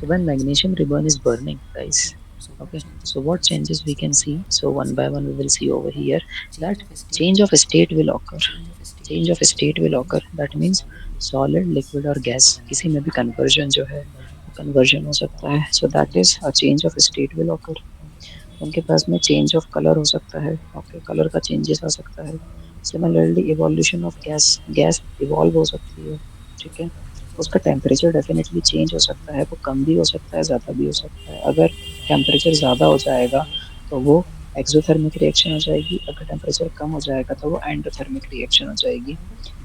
So when magnesium ribbon is burning, guys, okay, so what changes we can see? So one by one we will see over here that change of state will occur. Change of state will occur. That means solid, liquid और gas किसी में भी conversion जो है वो conversion हो सकता है. So that is a change of state will occur. उनके पास में चेंज ऑफ कलर हो सकता है. ओके, कलर का चेंजेस आ सकता है. Similarly evolution of gas, gas evolve हो सकती है. ठीक है, उसका टेम्परेचर डेफिनेटली चेंज हो सकता है. वो कम भी हो सकता है, ज़्यादा भी हो सकता है. अगर टेम्परेचर ज़्यादा हो जाएगा तो वो एक्सोथर्मिक रिएक्शन हो जाएगी. अगर टेम्परेचर कम हो जाएगा तो वो एंडोथर्मिक रिएक्शन हो जाएगी.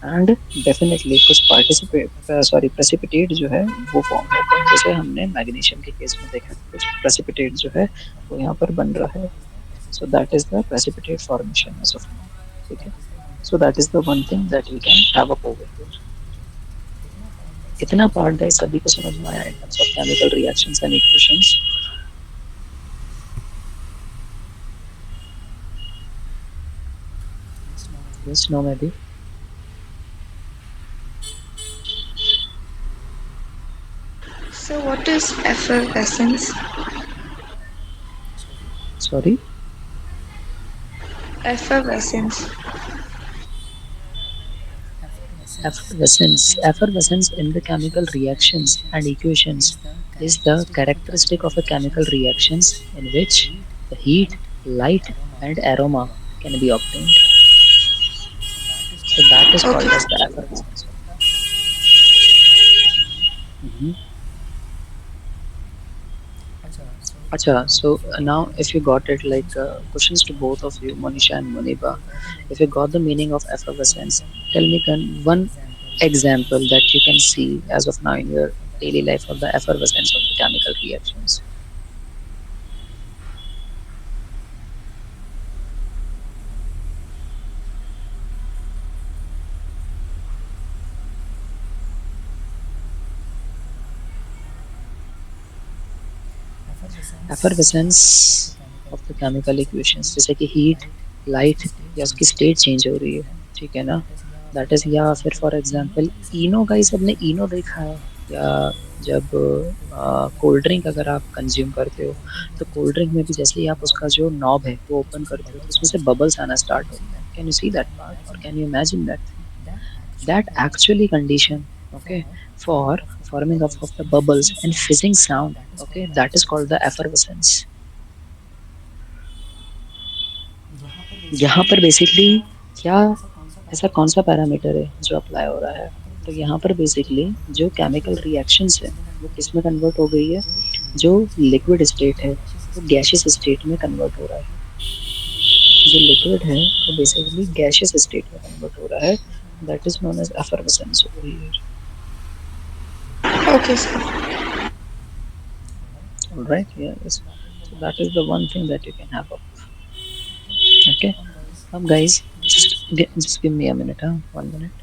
एंड डेफिनेटली कुछ पार्टिसिपेट सॉरी प्रेसिपिटेट जो है वो फॉर्म होगा. जैसे हमने मैग्नीशियम के केस में देखा कि कुछ प्रेसिपिटेट जो है वो यहाँ पर बन रहा है. So that is the precipitate formation as of now. ठीक है, so that is the one thing that we can have up over here. इतना पार्ट गाइस सभी को समझ में आया in terms of chemical reactions and equations? Yes, no, maybe. So, what is effervescence? Sorry. Effervescence. Effervescence in the chemical reactions and equations is the characteristic of a chemical reactions in which the heat, light, and aroma can be obtained. So that is called as the Okay. effervescence of that. Mhm. Acha, so now if you got it, like questions to both of you, Monisha and Muniba, if you got the meaning of effervescence, tell me one example that you can see as of now in your daily life of the effervescence of the chemical reactions. Effervescence of the chemical equations, जैसे कि heat, light या उसकी state change हो रही है. ठीक है ना, दैट इज. या फिर फॉर एग्जांपल इनो, गाइस सबने इनो देखा है? या जब कोल्ड ड्रिंक अगर आप कंज्यूम करते हो तो कोल्ड ड्रिंक में भी जैसे ही आप उसका जो नॉब है वो ओपन करते हो तो उसमें से बबल्स आना स्टार्ट होते हैं. Can you see that part और can you imagine that thing? That actually condition, okay, for forming of the bubbles and fizzing sound, okay, that is called the effervescence. यहाँ पर बेसिकली क्या, ऐसा कौन सा पैरामीटर है जो अप्लाई हो रहा है? तो यहाँ पर बेसिकली जो केमिकल रिएक्शंस है वो किस में कन्वर्ट हो गई है? जो लिक्विड स्टेट है वो गैशियस स्टेट में कन्वर्ट हो रहा है. जो लिक्विड है वो बेसिकली गैशियस स्टेट में कन्वर्ट हो रहा है. That is known as effervescence over here. Okay, sir. All right, yeah, yes. So that is the one thing that you can have up. Okay, guys, just give me a minute, huh? 1 minute.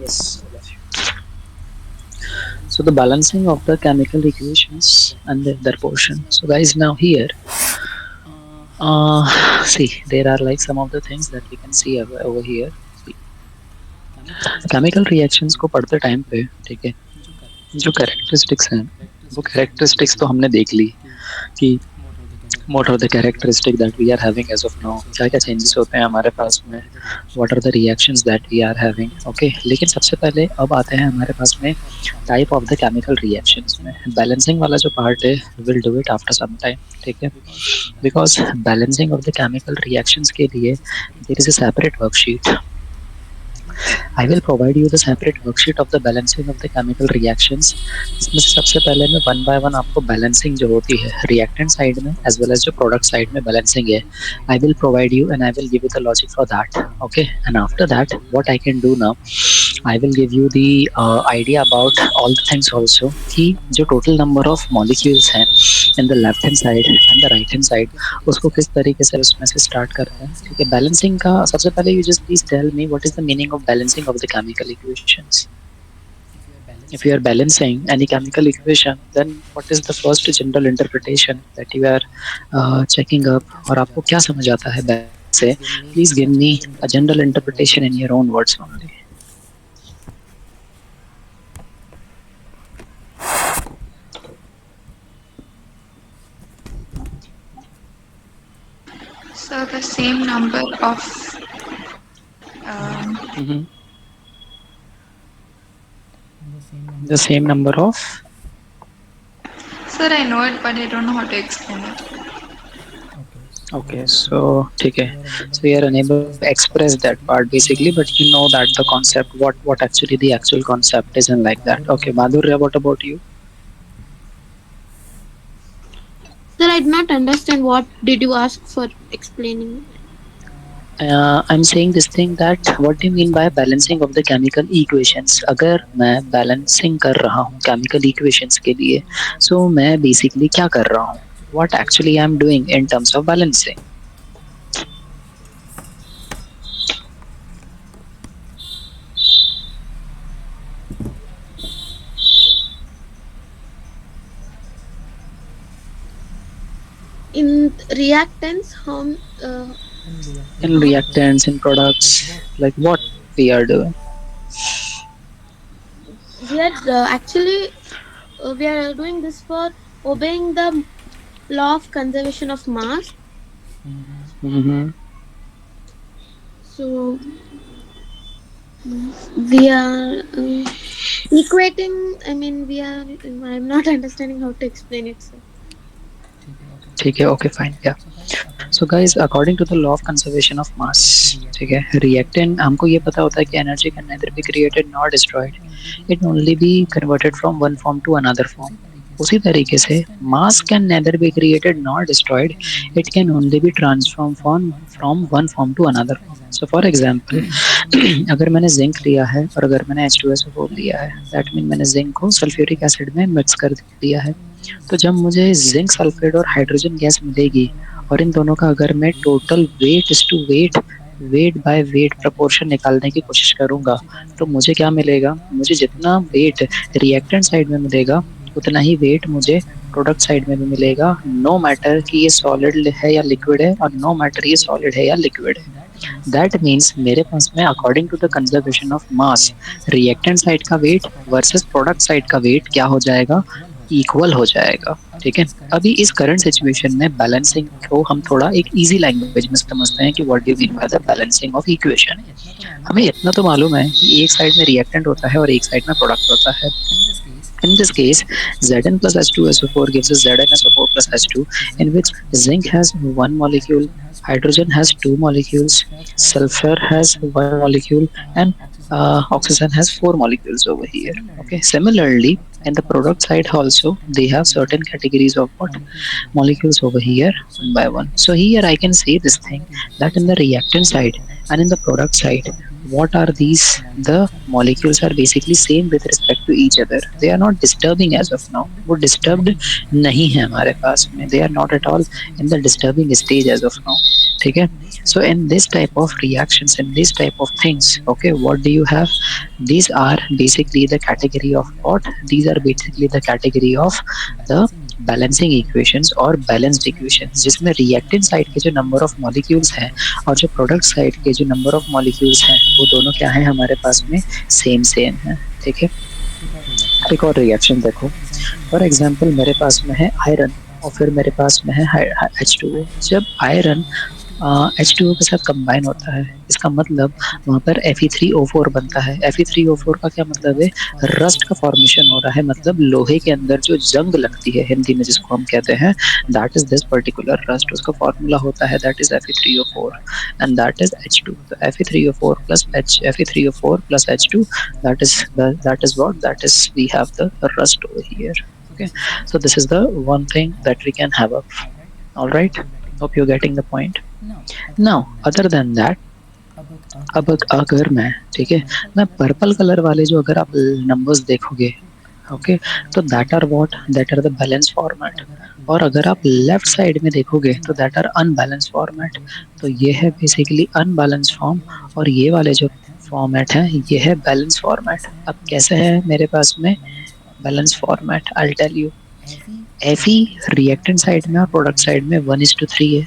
Yes, all of you. So the balancing of the chemical equations and their portion. So guys, now here, see, there are like some of the things that we can see over here. See, chemical reactions को पढ़ते time पे, ठीक है, जो characteristics हैं, वो characteristics तो हमने देख ली कि what are the characteristic that we are having as of now, क्या क्या चेंजेस होते हैं हमारे पास में, what are the reactions that we are having, okay. लेकिन सबसे पहले अब आते हैं हमारे पास में type of the chemical reactions में। बैलेंसिंग वाला जो पार्ट है will do it after some time, ठीक है, because balancing of the chemical reactions के लिए there is a separate worksheet. I will provide you the separate worksheet of the balancing of the chemical reactions। इसमें से सबसे पहले मैं one by one आपको बैलेंसिंग जो होती है रिएक्टेंट साइड में एज वेल एज जो प्रोडक्ट साइड में बैलेंसिंग है, I will provide you and I will give you the logic for that, okay. And after that what I can do now, I will give you the idea about all the things also कि जो total number of molecules हैं in the left hand side and the right hand side, उसको किस तरीके से उसमें से start करते हैं, ठीक है। बैलेंसिंग का सबसे पहले you just please tell me what is the meaning of balancing of the chemical equations. If you are balancing any chemical equation, then what is the first general interpretation that you are checking up, और आपको क्या समझ आता है balance से? Please give me a general interpretation in your own words only. So the same number of um, Mm-hmm. The same number of, sir, I know it, but I don't know how to explain it. okay, so ठीक है, so you are unable to express that part basically, but you know that the concept, what actually the actual concept is and like that, okay। Madhurya, what about you? Sir, I did not understand what did you ask for explaining. I'm saying this thing that what do you mean by balancing of the chemical equations? अगर मैं balancing कर रहा हूँ chemical equations के लिए, so मैं basically क्या कर रहा हूँ? What actually I'm doing in terms of balancing? In reactants, In reactants, in products, like what we are doing? we are actually we are doing this for obeying the law of conservation of mass. Mm-hmm. So we are equating. I mean, we are. I'm not understanding how to explain it, sir. ठीक है, okay, fine, yeah. So guys, according to the law of conservation of mass, ठीक है, reactant हमको ये पता होता है कि energy can neither be created nor destroyed, it can only be converted from one form to another form। उसी तरीके से mass can neither be created nor destroyed, it can only be transformed from one form to another form। So for example, अगर मैंने zinc लिया है और अगर मैंने H2SO4 लिया है, दैट मीन मैंने जिंक को सल्फ्यूरिक एसिड में मिक्स कर दिया है। तो जब मुझे जिंक सल्फेट और हाइड्रोजन गैस मिलेगी और इन दोनों का अगर मैं total weight is to weight, weight by weight proportion निकालने की कोशिश करूंगा, तो मुझे क्या मिलेगा? मुझे जितना वेट रिएक्टेंट साइड में मिलेगा उतना ही वेट मुझे प्रोडक्ट साइड में भी मिलेगा, नो मैटर कि ये सॉलिड है या लिक्विड है, और नो मैटर ये सॉलिड है या लिक्विड है। दैट मीन्स मेरे पास में according to the conservation of mass, reactant side का वेट वर्सेस प्रोडक्ट साइड का वेट क्या हो जाएगा? इक्वल हो जाएगा, ठीक है। अभी इस करंट सिचुएशन में बैलेंसिंग को हम थोड़ा एक इजी लैंग्वेज में समझते हैं कि what do mean by the balancing of equation. हमें इतना तो मालूम है कि एक साइड में रिएक्टेंट होता है और एक साइड में प्रोडक्ट होता है। In this case, Zn plus H2SO4 gives us ZnSO4 plus H2, in which zinc has one molecule, hydrogen has two molecules, sulfur has one molecule, and oxygen has four molecules over here. Okay. Similarly, in the product side also, they have certain categories of what molecules over here one by one. So here I can say this thing that in the reactant side and in the product side, what are these? The molecules are basically same with respect to each other, they are not disturbing as of now, वो disturbed नहीं है हमारे पास में, they are not at all in the disturbing stage as of now, ठीक है. So in this type of reactions, in this type of things, okay, what do you have? These are basically the category of what? These are basically the category of the balancing equations और balanced equations, जिसमें reactant side के जो number of molecules हैं और जो product side के जो number of molecules हैं वो दोनों क्या हैं हमारे पास में, सेम सेम है. ठीक है. एक और रिएक्शन देखो. फॉर एग्जांपल मेरे पास में है आयरन और फिर मेरे पास में है H2O. जब आयरन H2O के साथ कंबाइन होता है, इसका मतलब वहाँ पर Fe3O4 बनता है. Fe3O4 का क्या मतलब है? रस्ट का फॉर्मेशन हो रहा है, मतलब लोहे के अंदर जो जंग लगती है हिंदी में जिसको हम कहते हैं, that is this particular rust. उसका फॉर्मूला होता है that is Fe3O4 and that is H2. तो Fe3O4 plus Fe3O4 plus H2, that is what, that is we have the rust over here. Okay, so this is the one thing that we can have up. All right, hope you're getting the point. Now other than that, अब अगर मैं, ठीक है, मैं purple colour वाले जो अगर आप नंबर्स देखोगे, ओके, तो that are what, that are the balance format. और अगर आप लेफ्ट साइड में देखोगे तो दैट आर अनबैलेंस फॉर्मेट. तो ये है बेसिकली अनबैलेंस फॉर्म और ये वाले जो फॉर्मेट है ये है बैलेंस फॉर्मेट. अब कैसे है मेरे पास में balance format? I will tell you. Fe reactant side में और प्रोडक्ट साइड में 1:3 है,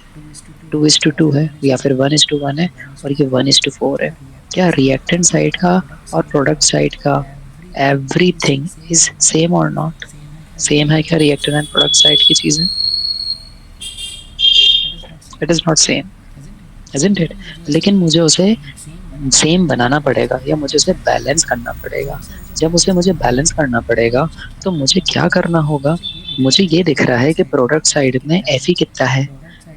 2:2 है, या फिर 1:1 है और ये 1:4 है. क्या रिएक्टेंट साइड का और प्रोडक्ट साइड का एवरीथिंग इज सेम और नॉट? सेम है क्या रिएक्टेंट एंड प्रोडक्ट साइड की चीजें? It is not same, isn't it? लेकिन मुझे उसे सेम बनाना पड़ेगा या मुझे उसे बैलेंस करना पड़ेगा. जब उसे मुझे बैलेंस करना पड़ेगा तो मुझे क्या करना होगा? मुझे ये दिख रहा है कि प्रोडक्ट साइड में Fe कितना है,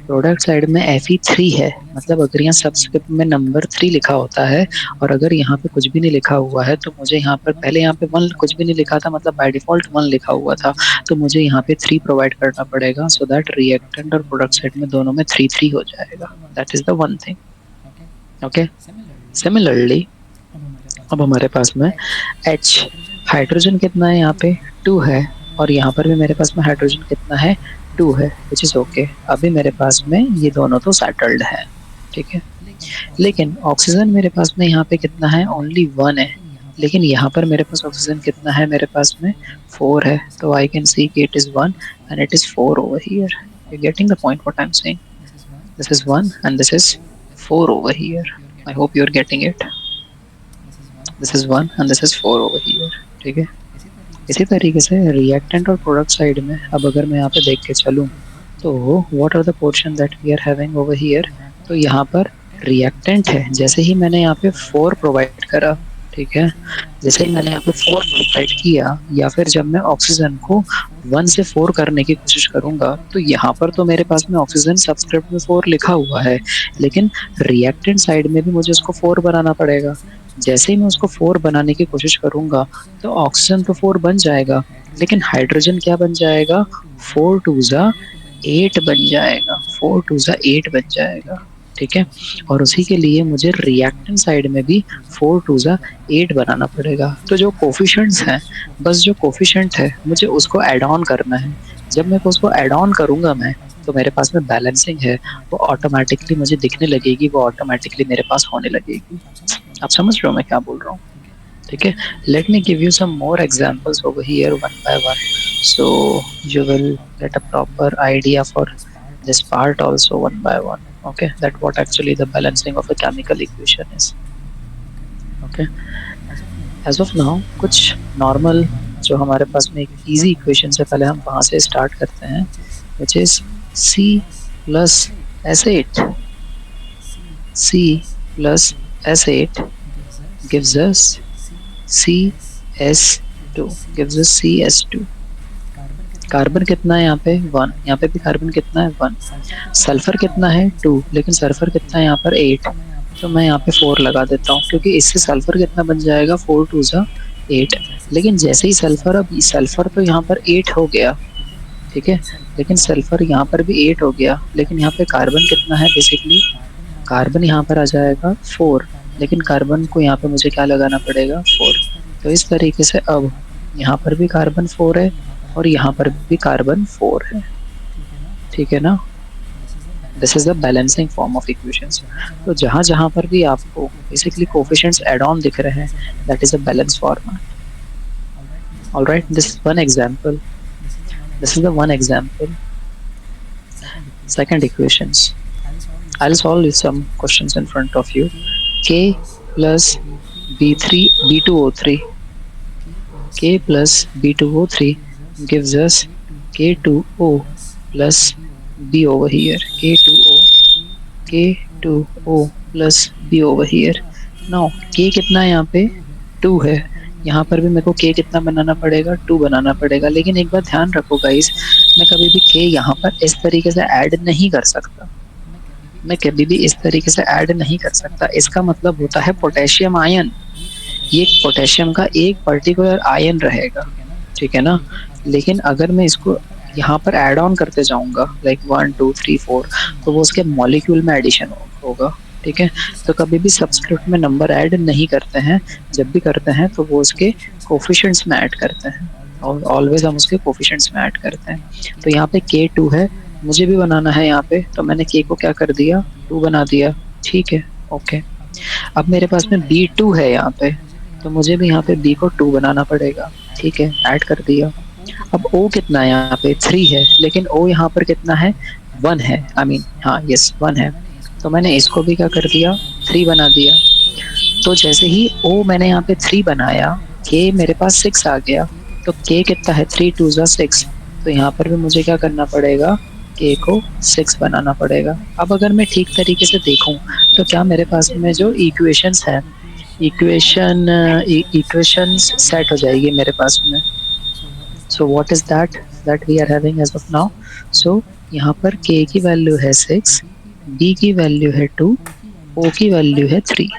प्रोडक्ट साइड में Fe3 है. मतलब अगर यहाँ सबस्क्रिप्ट में नंबर 3 लिखा होता है और अगर यहाँ पे कुछ भी नहीं लिखा हुआ है तो मुझे यहाँ पर, पहले यहाँ पे 1 कुछ भी नहीं लिखा था, मतलब बाय डिफॉल्ट 1 लिखा हुआ था, तो मुझे यहाँ पे 3 प्रोवाइड करना पड़ेगा सो दैट रिएक्टेंट और प्रोडक्ट साइड में दोनों में 3-3 हो जाएगा. That is the one thing. Okay. Similarly अब हमारे पास में H, हाइड्रोजन कितना है यहाँ पे? 2 है और यहाँ पर भी मेरे पास में हाइड्रोजन कितना है? 2 है, विच इज़ ओके. अभी मेरे पास में ये दोनों तो सेटल्ड है, ठीक है. लेकिन ऑक्सीजन मेरे पास में यहाँ पे कितना है? ओनली 1 है. लेकिन यहाँ पर मेरे पास ऑक्सीजन कितना है? मेरे पास में 4 है. तो आई कैन सी कि it is 1 and it is 4 over here. You getting the point what I am saying? This is 1 and this is 4 over here. I hope you are getting it. This is 1 and this is 4 over here. ठीक है. इसी तरीके से reactant और product side में अब अगर मैं यहाँ पे देख के चलूँ तो what are the portion that we are having over here? तो यहाँ पर रिएक्टेंट है. जैसे ही मैंने यहाँ पे 4 प्रोवाइड करा, ठीक है, जैसे ही मैंने यहाँ पे 4 प्रोवाइड किया या फिर जब मैं ऑक्सीजन को 1 से 4 करने की कोशिश करूँगा तो यहाँ पर तो मेरे पास में ऑक्सीजन सबस्क्रिप्ट में 4 लिखा हुआ है, लेकिन रिएक्टेंट साइड में भी मुझे उसको 4 बनाना पड़ेगा. जैसे ही मैं उसको 4 बनाने की कोशिश करूंगा तो ऑक्सीजन तो 4 बन जाएगा, लेकिन हाइड्रोजन क्या बन जाएगा? 4×2=8 बन जाएगा. 4×2=8 बन जाएगा. ठीक है. और उसी के लिए मुझे रिएक्टेंट साइड में भी 4×2=8 बनाना पड़ेगा. तो जो कोफिशिएंट्स हैं, बस जो कोफिशिएंट है मुझे उसको ऐड ऑन करना है. जब मैं उसको ऐड ऑन करूंगा मैं, तो मेरे पास में बैलेंसिंग है वो ऑटोमेटिकली मुझे दिखने लगेगी, वो ऑटोमेटिकली मेरे पास होने लगेगी. आप समझ रहे हो मैं क्या बोल रहा हूँ? ठीक है. Let me give you some more examples over here one by one, so you will get a proper idea for this part also one by one. Okay, that what actually the balancing of a chemical equation is. Okay, as of now कुछ normal जो हमारे पास में एक easy equation से पहले हम वहाँ से start करते हैं, which is C plus S8. C plus S8 gives us CS2, gives us CS2. Carbon कितना है यहाँ पे? 1. यहाँ पे भी कार्बन कितना है? 1. सल्फर कितना है? 2. लेकिन सल्फर कितना है यहाँ पर? 8. तो मैं यहाँ पे 4 लगा देता हूँ क्योंकि इससे सल्फर कितना बन जाएगा? 4×2=8. लेकिन जैसे ही सल्फर, अब सल्फर तो यहाँ पर 8 हो गया, ठीक है, लेकिन सल्फर यहाँ पर भी 8 हो गया, लेकिन यहाँ पे कार्बन कितना है? बेसिकली कार्बन यहाँ पर आ जाएगा 4, लेकिन कार्बन को यहाँ पे मुझे क्या लगाना पड़ेगा? 4. तो इस तरीके से अब यहाँ पर भी कार्बन 4 है और यहाँ पर भी कार्बन 4 है. ठीक है ना? This is the balancing form of equations. तो जहां जहां पर भी आपको बेसिकली कोफिशिएंट्स एड ऑन दिख रहे हैं, that is a balance format. Alright, this is one example. This is the one example. Second equations. I'll solve some questions in front of you. K plus B3 B2O3. K plus B2O3 gives us K2O plus B over here. K2O plus B over here. Now K कितना है यहाँ पे? 2 है. यहाँ पर भी मेरे को K कितना बनाना पड़ेगा? 2 बनाना पड़ेगा. लेकिन एक बात ध्यान रखो गाइस, मैं कभी भी K यहाँ पर इस तरीके से ऐड नहीं कर सकता. मैं कभी भी इस तरीके से ऐड नहीं कर सकता. इसका मतलब होता है पोटेशियम आयन. ये पोटेशियम का एक पर्टिकुलर आयन रहेगा, ठीक है ना. लेकिन अगर मैं इसको यहाँ पर ऐड ऑन करते जाऊंगा लाइक 1 2 3 4, तो वो उसके मॉलिक्यूल में एडिशन होगा, ठीक है. तो कभी भी सब्सक्रिप्ट में नंबर ऐड नहीं करते हैं. जब भी करते हैं तो वो उसके कोफिशिएंट्स में ऐड करते हैं, और ऑलवेज हम उसके कोफिशिएंट्स में ऐड करते हैं. तो यहाँ पे K2 है, मुझे भी बनाना है यहाँ पे, तो मैंने K को क्या कर दिया? 2 बना दिया, ठीक है, ओके. अब मेरे पास में B2 है यहाँ पे, तो मुझे भी यहाँ पे B को 2 बनाना पड़ेगा, ठीक है, ऐड कर दिया. अब O कितना है यहाँ पे? 3 है, लेकिन O यहाँ पर कितना है? 1 है. आई मीन हाँ, यस 1 है. तो मैंने इसको भी क्या कर दिया? 3 बना दिया. तो जैसे ही O मैंने यहाँ पे 3 बनाया, K मेरे पास 6 आ गया. तो K कितना है? 3 2 6. तो यहाँ पर भी मुझे क्या करना पड़ेगा? K को 6 बनाना पड़ेगा. अब अगर मैं ठीक तरीके से देखूं, तो क्या मेरे पास में जो इक्वेशंस है, इक्वेशंस सेट हो जाएगी मेरे पास में. So what is that we are having as of now. So यहाँ पर K की वैल्यू है 6, B की वैल्यू है 2, O की वैल्यू है 3.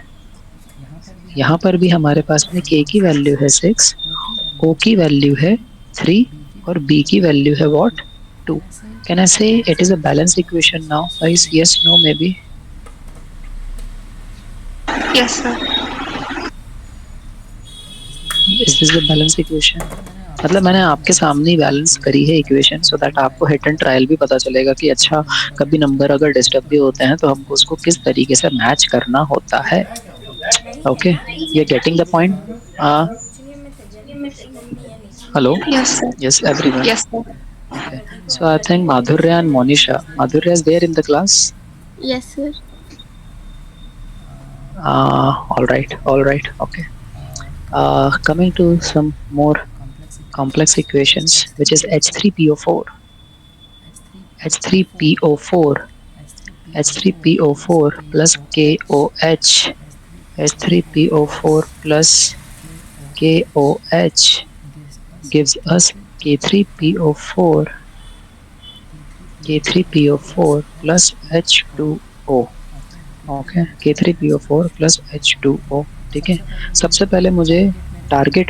यहाँ पर भी हमारे पास में K की वैल्यू है 6, O की वैल्यू है 3, और B की वैल्यू है what? 2. Can I say it is a balanced equation now, guys? Yes, no, maybe. Yes, sir. Is this the balanced equation? मतलब मैंने आपके सामने ही बैलेंस करी है इक्वेशन, सो दैट आपको हिट एंड ट्रायल भी पता चलेगा कि अच्छा कभी नंबर अगर डिस्टर्ब भी होते हैं तो हमको उसको किस तरीके से मैच करना होता है. Okay, you are getting the point? Hello. Yes, sir. Yes everyone. Yes, sir. Okay. So I think Madhurya and Monisha. Madhurya is there in the class. Yes, sir. All right, all right, okay. Coming to some more complex equations, which is H3PO4. H3PO4. H3PO4 plus KOH. H3PO4 plus KOH gives us K3PO4. K3PO4 plus H2O. Okay, K3PO4 plus H2O. ठीक है. सबसे पहले मुझे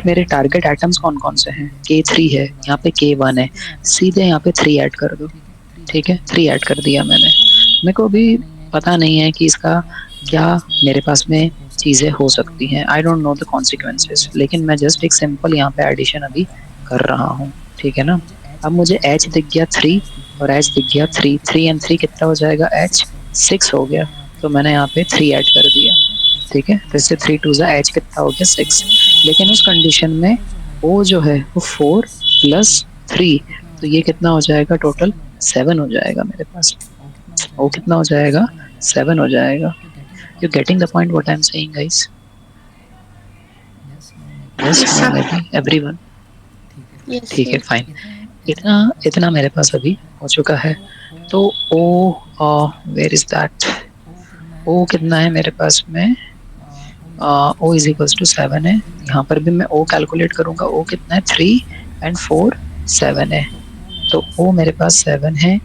मेरे target atoms कौन कौन से हैं? K3 है, यहाँ पे K1 है, सीधे यहाँ पे 3 ऐड कर दो. ठीक है, 3 ऐड कर दिया मैंने. मेरे को भी पता नहीं है कि इसका क्या मेरे पास में चीज़ें हो सकती हैं. I don't know the consequences, लेकिन मैं जस्ट एक सिंपल यहाँ पे एडिशन अभी कर रहा हूँ. ठीक है ना. अब मुझे H दिख गया 3 और H दिख गया 3. 3 and 3 कितना हो जाएगा? H 6 हो गया. तो मैंने यहाँ पे 3 ऐड कर दिया. ठीक है, तो इससे 3 2 H कितना हो गया? 6. लेकिन उस कंडीशन में O जो है वो 4 प्लस 3, तो ये कितना हो जाएगा? टोटल 7 हो जाएगा मेरे पास. O कितना हो जाएगा? 7 हो जाएगा. You getting the point what I am saying guys? Yes, Yes, no, sir. Maybe everyone. Yes, ठीक है, sir. फाइन. इतना इतना मेरे पास अभी हो चुका है. तो O, where is that? O कितना है मेरे पास में? O इज इक्वल्स टू 7 है. यहाँ पर भी मैं O कैलकुलेट करूंगा. O कितना है? 3 and 4 7 है. तो O मेरे पास 7 है.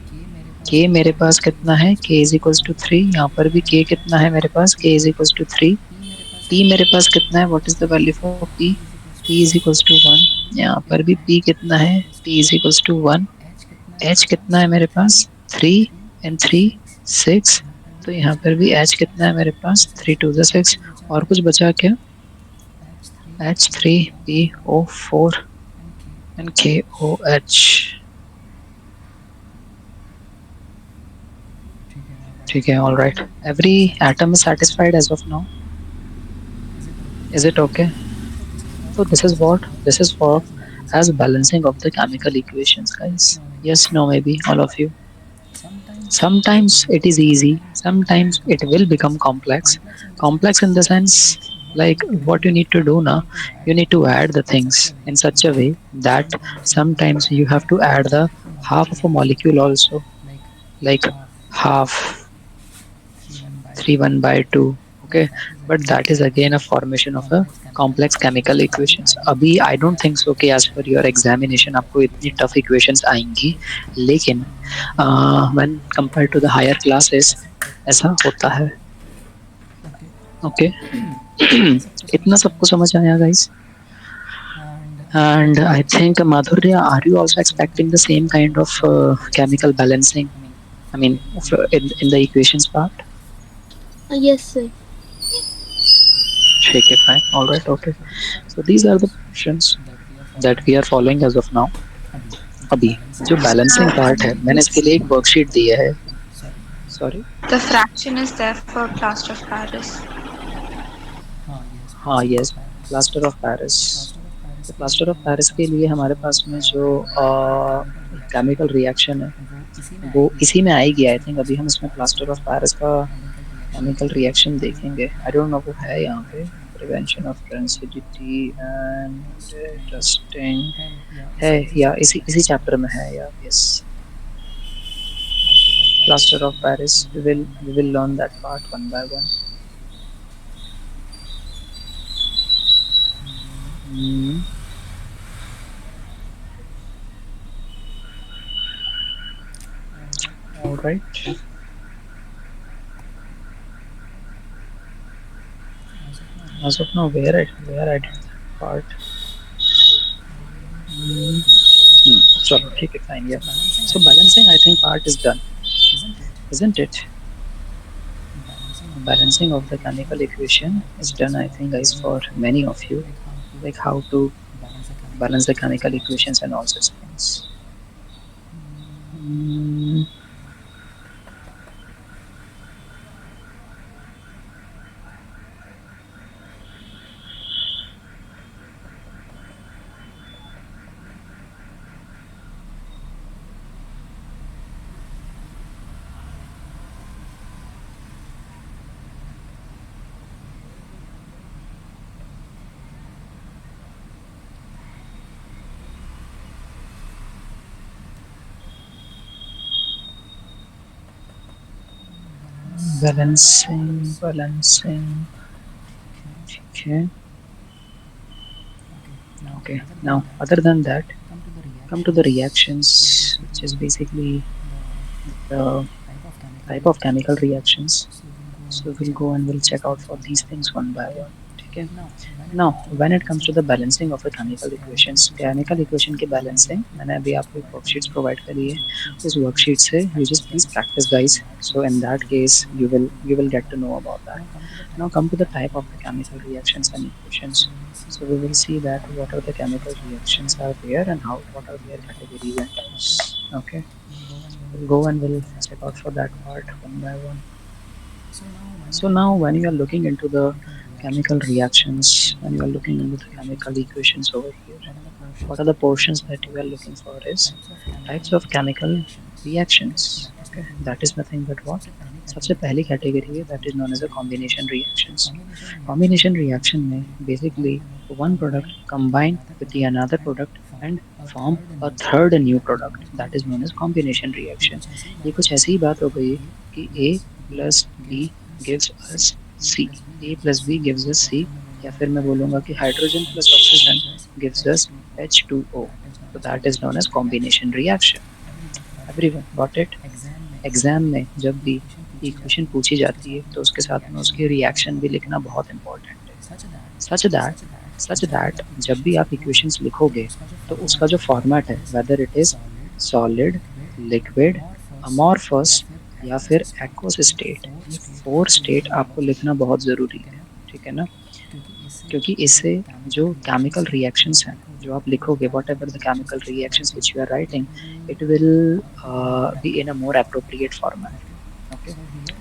K मेरे पास कितना है? K is equals to 3. यहाँ पर भी K कितना है मेरे पास? K is equals to 3. P मेरे पास कितना है? What is the value for P? P is equals to 1. यहाँ पर भी P कितना है? P is equals to 1. H कितना है मेरे पास? 3 and 3 6. तो यहाँ पर भी H कितना है मेरे पास? 3 2 6. और कुछ बचा क्या? H3PO4 and KOH. ठीक है, all right. Every atom is satisfied as of now. Is it okay? So this is for as balancing of the chemical equations, guys. Yes, no, maybe all of you. Sometimes it is easy, sometimes it will become complex. Complex in the sense, like what you need to do now, you need to add the things in such a way that sometimes you have to add the half of a molecule also, like half 3 1 by 2. Okay, but that is again a formation of a complex chemical equations. अभी I don't think so कि as per your examination आपको इतनी tough equations आएंगी, लेकिन when compared to the higher classes ऐसा होता है. Okay. इतना सबको समझ आया guys? And I think Madhurya, are you also expecting the same kind of chemical balancing? I mean, in the equations part. Yes, sir. ठीक है, fine, all right, okay. So these are the portions that we are following as of now. अभी जो balancing part है, मैंने इसके लिए एक worksheet दिया है. Sorry. The fraction is there for plaster of Paris. हाँ, यस, प्लास्टर ऑफ पेरिस. तो प्लास्टर ऑफ पेरिस के लिए हमारे पास में जो केमिकल रिएक्शन है वो इसी में आएगी आई थिंक. अभी हम इसमें प्लास्टर ऑफ पेरिस का केमिकल रिएक्शन देखेंगे. आई डोंट नो वो है यहाँ पे. प्रिवेंशन ऑफ ट्रांसिडिटी एंड रस्टिंग है या इसी चैप्टर में है या. Yes, plaster of Paris. We will learn that part one by one. Mm, all right. As of now, where I did that part. Mm, चलो ठीक है, fine, yeah. So balancing I think part is done, isn't it? Balancing of the chemical equation is done I think guys for many of you, like how to balance the chemical equations and all such things. Mm, balancing. Okay. Okay. Now, other than that, come to the reactions, which is basically the type of chemical reactions. So we'll go and we'll check out for these things one by one. Okay. Now, when it comes to the balancing of the chemical equation की balancing, मैंने अभी आपको एक worksheets provide करी है. उस worksheet से you just please practice, guys. So in that case, you will get to know about that. Now come to the type of the chemical reactions and equations. So we will see that what are the chemical reactions are there and what are their categories and types. Okay. We'll go and we'll check out for that part one by one. So now when you are looking into the chemical reactions, when you are looking into the chemical equations over here, what are the portions that you are looking for is types of chemical reactions. Okay, that is nothing but what? सबसे पहली category है that is known as a combination reactions. Combination reaction में basically one product combine with the another product and form a third new product that is known as combination reaction. ये कुछ ऐसी ही बात हो गई कि A plus B gives us C. A plus B gives us C. या फिर मैं बोलूँगा कि hydrogen plus oxygen gives us H2O. So that is known as combination reaction. Everyone got it? Exam में जब भी इक्वेशन पूछी जाती है तो उसके साथ में उसके रिएक्शन भी लिखना बहुत इंपॉर्टेंट है. सच दैट जब भी आप इक्वेशंस लिखोगे तो उसका जो फॉर्मेट है whether it is solid, liquid, amorphous या फिर एक्वस स्टेट, ये 4 स्टेट आपको लिखना बहुत ज़रूरी है. ठीक है ना? क्योंकि इससे जो केमिकल रिएक्शंस हैं जो आप लिखोगे, whatever the chemical reactions which you are writing, it will be in a more appropriate format. Okay,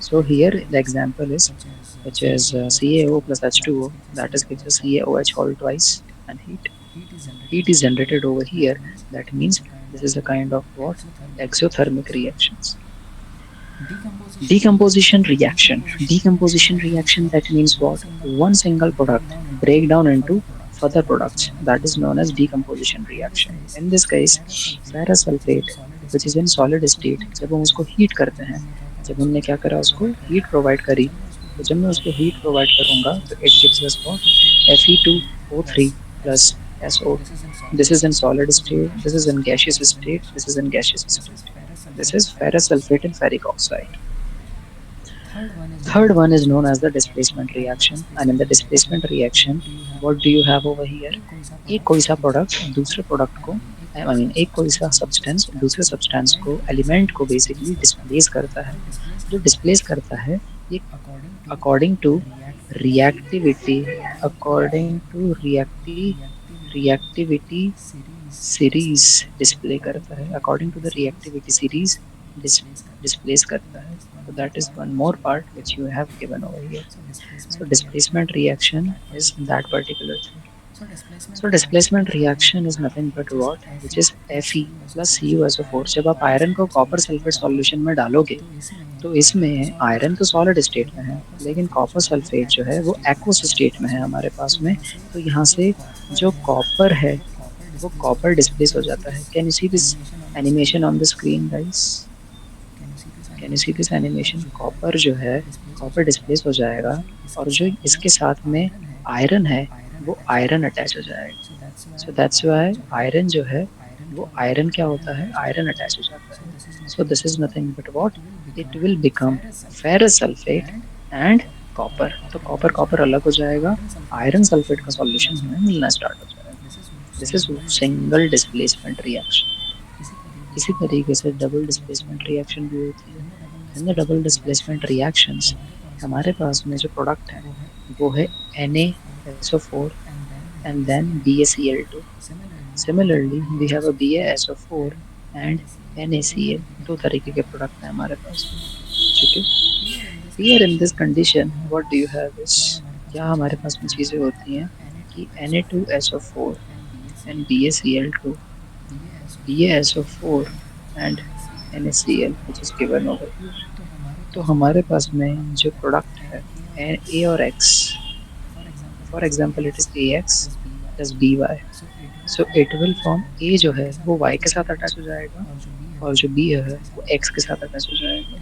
So here the example is, which is CaO plus H2O, that is gives us CaOH whole twice, and heat is generated over here. That means this is a kind of what, exothermic reactions. Decomposition reaction, that means what, one single product break down into further products, that is known as decomposition reaction. In this case, ferrous sulfate which is in solid state, जब हम उसको heat करते हैं, जब हमने क्या करा, उसको हीट प्रोवाइड करी, तो जब मैं उसको हीट प्रोवाइड करूंगा तो it gives us what, Fe2O3 plus SO2. This is in solid state, this is in gaseous state, this is in gaseous state. This is ferrous sulfate and ferric oxide. Third one is known as the displacement reaction, and in the displacement reaction, what do you have over here? एक कोई सा product दूसरे product को, I mean एक कोई सा substance दूसरे substance को, एलिमेंट को बेसिकली डिस्प्लेस करता है. जो डिस्प्लेस करता है ये according to reactivity, according to reactivity series display करता है, according to the reactivity series displace करता है. So that is one more part which you have given over here. So displacement reaction is that particular thing. So displacement reaction is nothing but what, which is Fe plus CuSO4. जब आप iron को copper sulphate solution में डालोगे तो इसमें iron तो solid state में है, लेकिन कॉपर सल्फेट जो है वो एक्वस स्टेट में है हमारे पास में. तो यहाँ से जो कॉपर है वो कॉपर डिस्प्लेस हो जाता है. Can you see this animation on the screen guys? Can you see this animation? Copper जो है कॉपर डिस्प्लेस हो जाएगा, और जो इसके साथ में आयरन है वो आयरन अटैच हो जाएगा. सो दैट्स व्हाई आयरन जो है वो आयरन क्या होता है, आयरन अटैच हो जाता है. So this is nothing but what, it will become ferrous sulphate and copper. तो कॉपर कॉपर अलग हो जाएगा, आयरन सल्फेट का सॉल्यूशन हमें मिलना स्टार्ट हो जाएगा. This is single displacement reaction. इसी तरीके से डबल डिस्प्लेसमेंट रिएक्शन भी होती है. In the double displacement reactions हमारे पास में जो प्रोडक्ट है वो है NaSO4 and then BaCl2. Similarly, we have a BaSO4 and NaCl. दो तरीके के प्रोडक्ट हैं हमारे पास में. ठीक है. Here in this condition, what do you have is, क्या हमारे पास में चीज़ें होती हैं कि Na2SO4 and BaCl2, BaSO4 and NaCl which is given over here. तो हमारे पास में जो प्रोडक्ट है A और X, for example it is AX plus BY. So it will form, A जो है वो Y के साथ अटैच हो जाएगा और जो B है वो X के साथ अटैच हो जाएगा.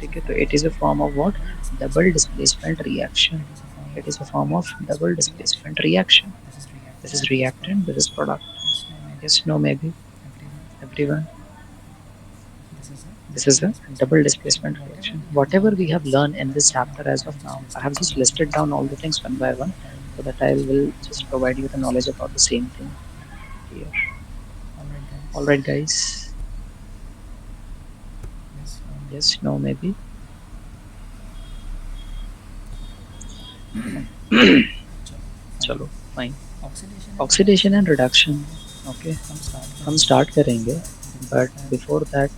ठीक है. तो it is a form of what, double displacement reaction. It is a form of double displacement reaction. This is reactant, this is product. Yes, no, maybe everyone. This is a double displacement reaction. Whatever we have learned in this chapter as of now, I have just listed down all the things one by one, so that I will just provide you the knowledge about the same thing here. Alright guys. Yes, no, maybe. चलो fine. Oxidation and reduction. Okay, हम start करेंगे, but before that